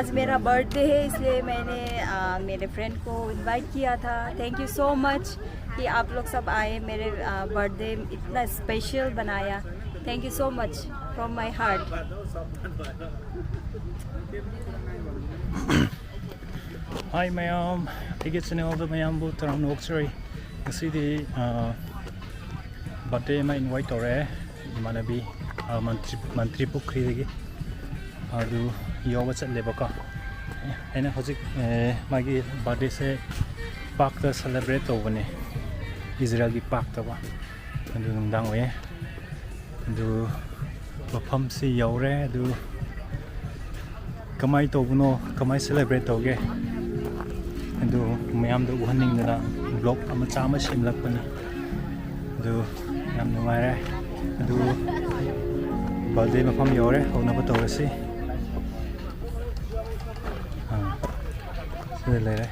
आज मेरा बर्थडे है इसलिए मैंने मेरे फ्रेंड को इनवाइट किया था। थैंक यू सो मच कि आप लोग सब आए, मेरे बर्थडे इतना स्पेशल बनाया। Thank you so much from my heart. Hi mayam, I sinawda mayam bu tarang noksari. Ngasi birthday ma invite tore imanabi Mantripukhri dagi adu yoga chatleba ka. Aina hojik magi birthday se park ta celebrate tobane. Israel gi park ta ba. Adu nungdang oye. Adu mafam se yaure adu kamai tobuno kamai celebrate toge. Adu mayam do uhaning na vlog ama chama simlakpani. Adu yam nungaire. Adu birthday mafam yore hona ba tawrasi. So le rahe.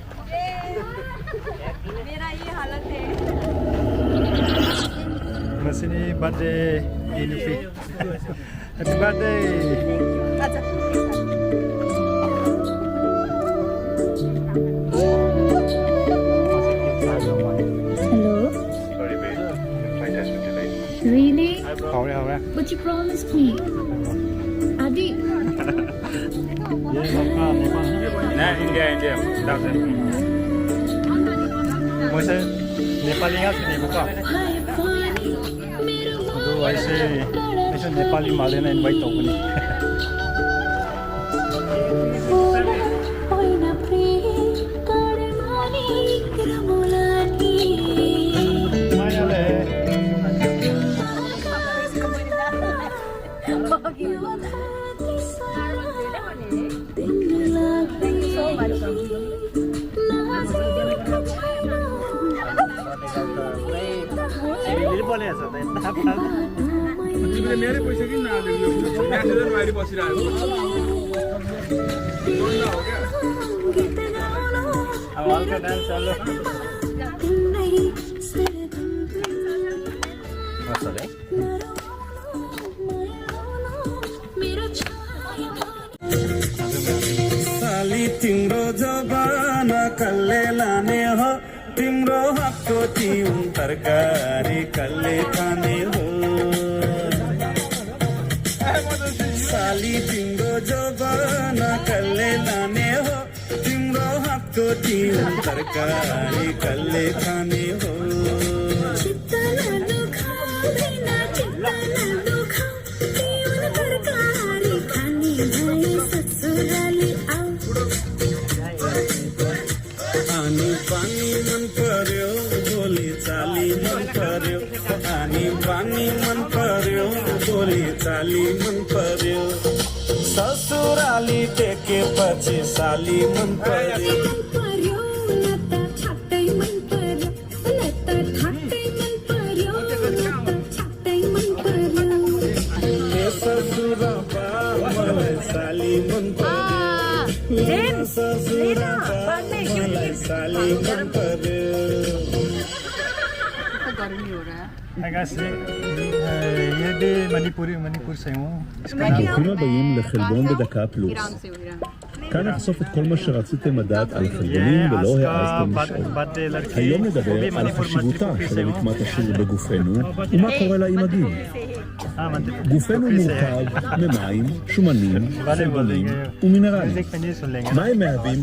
मेरा ये हालत है। Masini birthday Inufi. Happy birthday. अच्छा। Really? How But you promised me. Adi. Nah, India. That's it. Masa Nepali nga sini buka. Aduh, I Nepali male na invite ako ni. मेरे पैसे की ना they लो मैं सीधे मेरी बस रहा हूं ना हो गया आवाज का डांस चलो मसले साली तिम्रो जबाना कल्ले लाने हो तिम्रो हातको तिउन तरकारी कल्ले खाने हो साली तिम्रो जबाना कल्ले लाने हो तिम्रो हातको तिउन तरकारी कल्ले खाने हो आनी पानी मन पर्यो बोली चाली मन पर्यो आनी पानी मन पर्यो बोली चाली मन पर्यो ससुराली टेकेपछि साली मन पर्यो ससुरा मलाई साली मन पर्यो ससुरा मलाई साली मन पर्यो गर्मी हो रहा है। Hi guys, ये भी मणिपुर से हूँ। ברוכים הבאים לחלבון בדקה פלוס. כאן נחשוף את כל מה שרציתם לדעת על חלבונים ולא העזתם לשאול. היום נדבר על חשיבותה של רקמת השיר בגופנו ומה קורה לה עם הגיל. גופנו מורכב ממים, שומנים, חלבונים ומינרלים. מה הם מהווים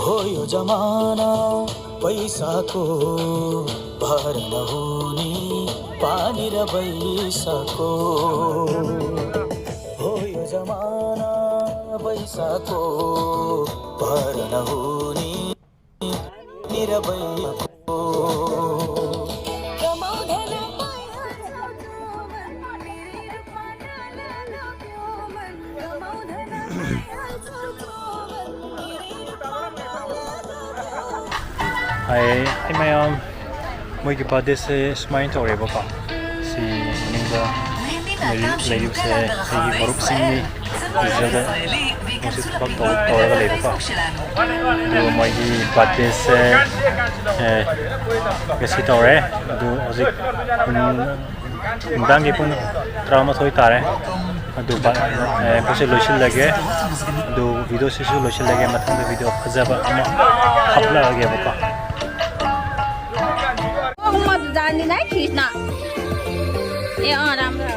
हो यो जमाना पैसाको भर नहुने पानी र पैसाको हो यो जमाना पैसाको पार नहुने निरवैको ai mayam moi ki birthday se smile tore ba ka si ninga leyu se si marup sing ni jaga musit bak tore ga leyu ka do moi ki birthday se gesi tore do ojik dangi pun trauma thoi tare do bose loishil lage do video se loishil lage mathang video khajaba ama khapla lage ba ka जान्दिनँ खिच्न ए राम्रो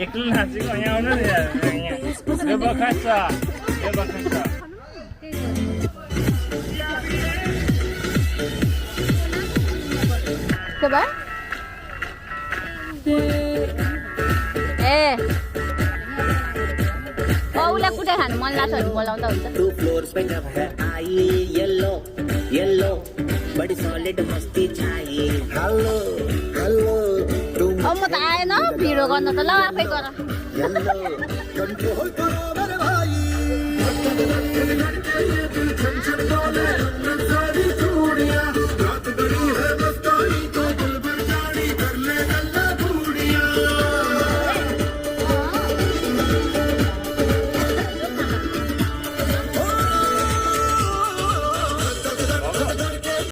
एक्लै नाचेको यहाँ आउनु नि यो बखास के भयो ए उसलाई कुटे खानु मन लाग्छ भने बोलाउँदा हुन्छ Two floors पे जब है आई येलो येलो बड़ी सॉलिड मस्ती चाहिए हेलो हेलो अब म त आएन भिडियो गर्न त ल आफै गर कंट्रोल करो मेरे भाई